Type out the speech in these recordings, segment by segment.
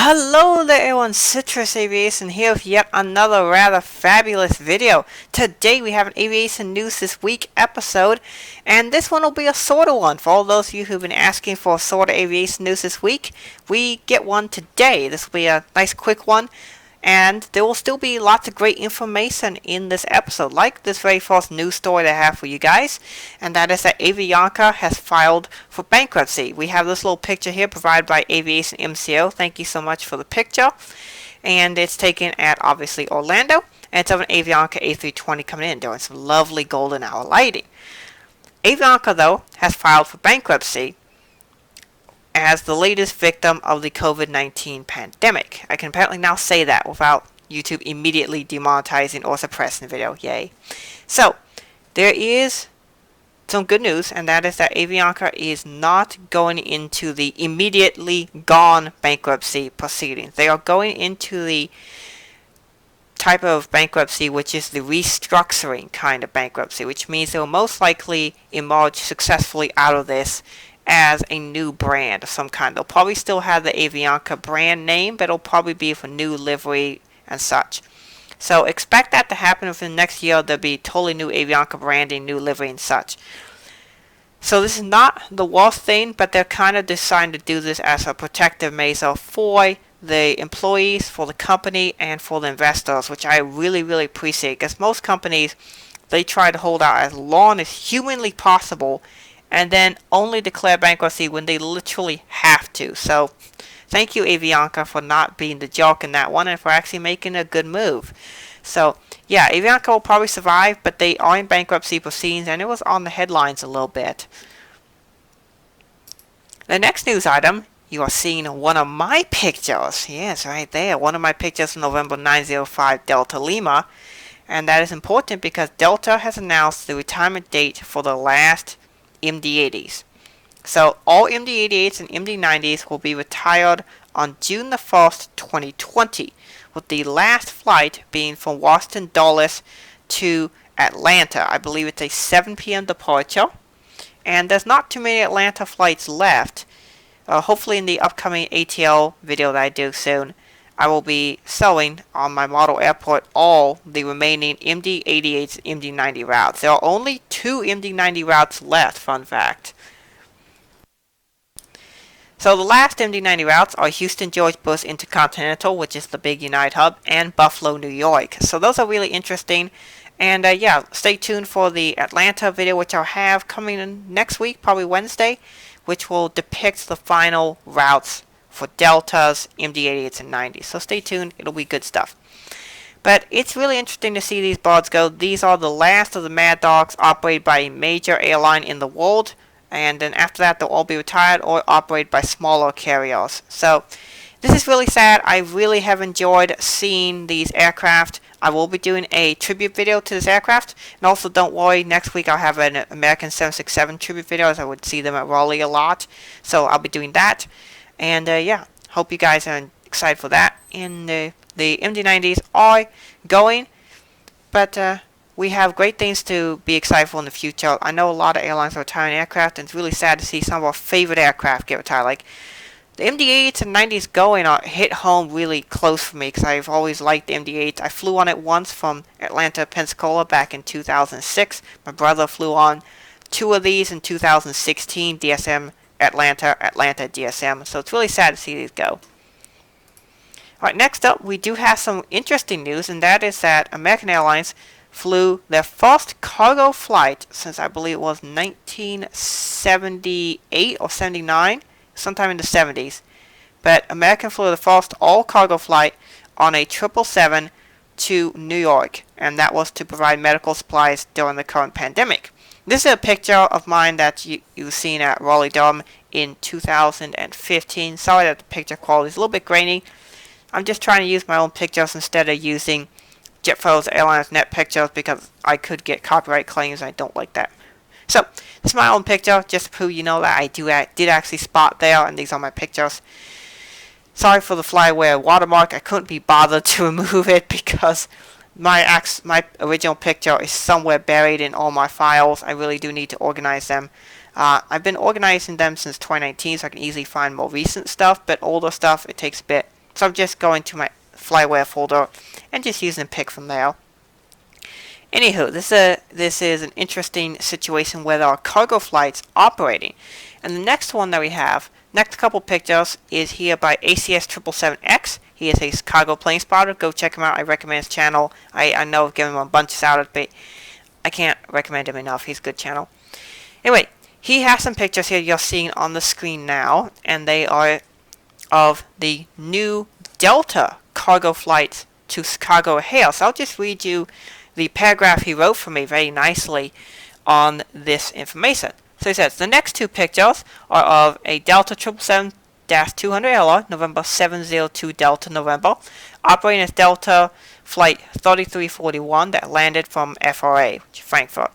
Hello there everyone, Citrus Aviation here with yet another rather fabulous video. Today we have an aviation news this week episode, and this one will be a sorta one. For all those of you who've been asking for a sorta aviation news this week, we get one today. This will be a nice quick one, and there will still be lots of great information in this episode, like this very first news story that I have for you guys, and that is that Avianca has filed for bankruptcy. We have this little picture here provided by Aviation.MCO. Thank you so much for the picture. And it's taken at, obviously, Orlando, and it's of an Avianca A320 coming in, doing some lovely golden hour lighting. Avianca, though, has filed for bankruptcy as the latest victim of the COVID-19 pandemic. I can apparently now say that without YouTube immediately demonetizing or suppressing the video. Yay. So, there is some good news, and that is that Avianca is not going into the immediately gone bankruptcy proceedings. They are going into the type of bankruptcy which is the restructuring kind of bankruptcy, which means they will most likely emerge successfully out of this as a new brand of some kind. They'll probably still have the Avianca brand name, but it'll probably be for new livery and such. So expect that to happen within the next year. There'll be totally new Avianca branding, new livery and such. So this is not the worst thing, but they're kind of deciding to do this as a protective measure for the employees, for the company, and for the investors, which I really appreciate, because most companies, they try to hold out as long as humanly possible and then only declare bankruptcy when they literally have to. So thank you, Avianca, for not being the joke in that one and for actually making a good move. So yeah, Avianca will probably survive, but they are in bankruptcy proceedings, and it was on the headlines a little bit. The next news item, you are seeing one of my pictures. Yes, right there. One of my pictures from November 905 Delta Lima. And that is important because Delta has announced the retirement date for the last MD-80s. So all MD-88s and MD-90s will be retired on June the 1st, 2020, with the last flight being from Washington Dulles to Atlanta. I believe it's a 7 p.m. departure, and there's not too many Atlanta flights left. Hopefully in the upcoming ATL video that I do soon, I will be showing on my model airport all the remaining MD-88s and MD-90 routes. There are only 2 MD-90 routes left, fun fact. So the last MD-90 routes are Houston George Bush Intercontinental, which is the big United hub, and Buffalo, New York. So those are really interesting. And yeah, stay tuned for the Atlanta video, which I'll have coming in next week, probably Wednesday, which will depict the final routes for Deltas, MD-88s, and 90s. So stay tuned, it'll be good stuff. But it's really interesting to see these birds go. These are the last of the Mad Dogs operated by a major airline in the world. And then after that, they'll all be retired or operated by smaller carriers. So this is really sad. I really have enjoyed seeing these aircraft. I will be doing a tribute video to this aircraft. And also, don't worry, next week I'll have an American 767 tribute video, as I would see them at Raleigh a lot. So I'll be doing that. And yeah, hope you guys are excited for that. And the MD-90s are going, but we have great things to be excited for in the future. I know a lot of airlines are retiring aircraft, and it's really sad to see some of our favorite aircraft get retired. Like the MD-88s and 90s going are hit home really close for me, because I've always liked the MD-88s. I flew on it once from Atlanta to Pensacola back in 2006. My brother flew on 2 of these in 2016, DSM Atlanta DSM. So it's really sad to see these go. Alright, next up, we do have some interesting news, and that is that American Airlines flew their first cargo flight since I believe it was 1978 or 79, sometime in the 70s. But American flew the first all-cargo flight on a 777 to New York, and that was to provide medical supplies during the current pandemic. This is a picture of mine that you've seen at Raleigh Durham in 2015. Sorry that the picture quality is a little bit grainy. I'm just trying to use my own pictures instead of using JetPhotos Airlines Net pictures, because I could get copyright claims and I don't like that. So, this is my own picture, just to prove you know that I did actually spot there, and these are my pictures. Sorry for the flyware watermark. I couldn't be bothered to remove it because my original picture is somewhere buried in all my files. I really do need to organize them. I've been organizing them since 2019, so I can easily find more recent stuff, but older stuff, it takes a bit So I'm just going to my Flyware folder and just using a pic from there. Anywho, this is an interesting situation where there are cargo flights operating. And the next one that we have, next couple pictures, is here by ACS777x. He is a cargo plane spotter. Go check him out. I recommend his channel. I know I've given him a bunch of shout outs, but I can't recommend him enough. He's a good channel. Anyway, he has some pictures here you're seeing on the screen now, and they are of the new Delta cargo flights to Chicago O'Hare. So I'll just read you the paragraph he wrote for me very nicely on this information. So he says, the next two pictures are of a Delta 777-200LR, November 702 Delta November, operating as Delta Flight 3341 that landed from FRA, Frankfurt.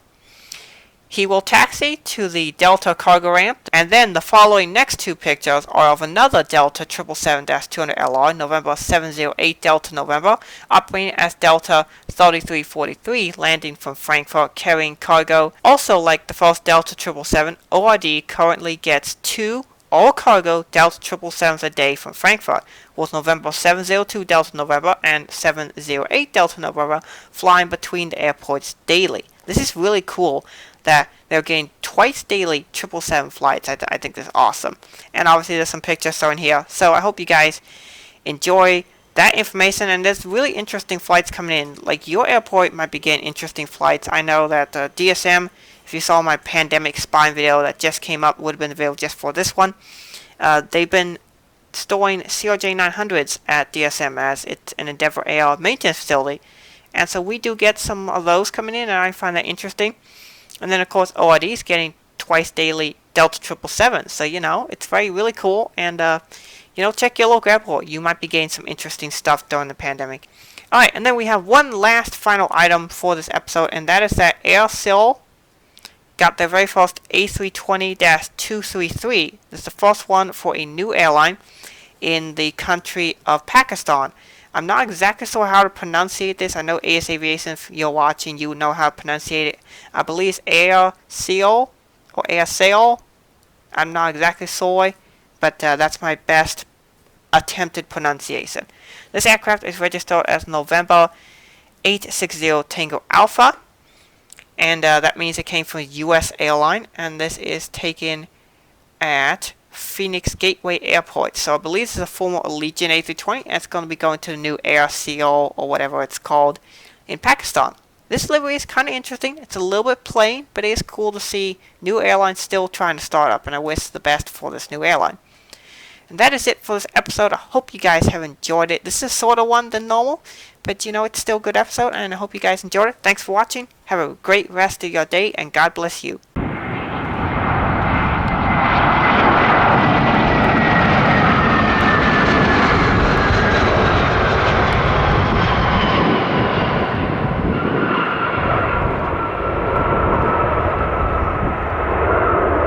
He will taxi to the Delta cargo ramp, and then the following next two pictures are of another Delta 777-200LR, November 708 Delta November, operating as Delta 3343, landing from Frankfurt, carrying cargo. Also, like the first Delta 777, ORD currently gets 2 all-cargo Delta 777s a day from Frankfurt, with November 702 Delta November and 708 Delta November flying between the airports daily. This is really cool that they're getting twice daily 777 flights. I think that's awesome. And obviously there's some pictures shown here. So I hope you guys enjoy that information. And there's really interesting flights coming in. Like your airport might be getting interesting flights. I know that DSM, if you saw my pandemic spine video that just came up, would have been available just for this one. They've been storing CRJ900s at DSM as it's an Endeavour Air maintenance facility. And so we do get some of those coming in, and I find that interesting. And then, of course, ORD is getting twice daily Delta 777. So, you know, it's really cool. And, you know, check your local airport. You might be getting some interesting stuff during the pandemic. Alright, and then we have one last final item for this episode, and that is that Aircell got their very first A320-233. This is the first one for a new airline in the country of Pakistan. I'm not exactly sure how to pronunciate this. I know AS Aviation, if you're watching, you know how to pronunciate it. I believe it's Aircell or Aircell. I'm not exactly sure, but that's my best attempted pronunciation. This aircraft is registered as November 860 Tango Alpha, and that means it came from a U.S. airline, and this is taken at Phoenix Gateway Airport. So I believe this is a former Allegiant A320, and it's going to be going to the new Aircell or whatever it's called in Pakistan. This livery is kind of interesting. It's a little bit plain, but it is cool to see new airlines still trying to start up, and I wish the best for this new airline. And that is it for this episode. I hope you guys have enjoyed it. This is sort of one than normal, but you know, it's still a good episode, and I hope you guys enjoyed it. Thanks for watching. Have a great rest of your day, and God bless you.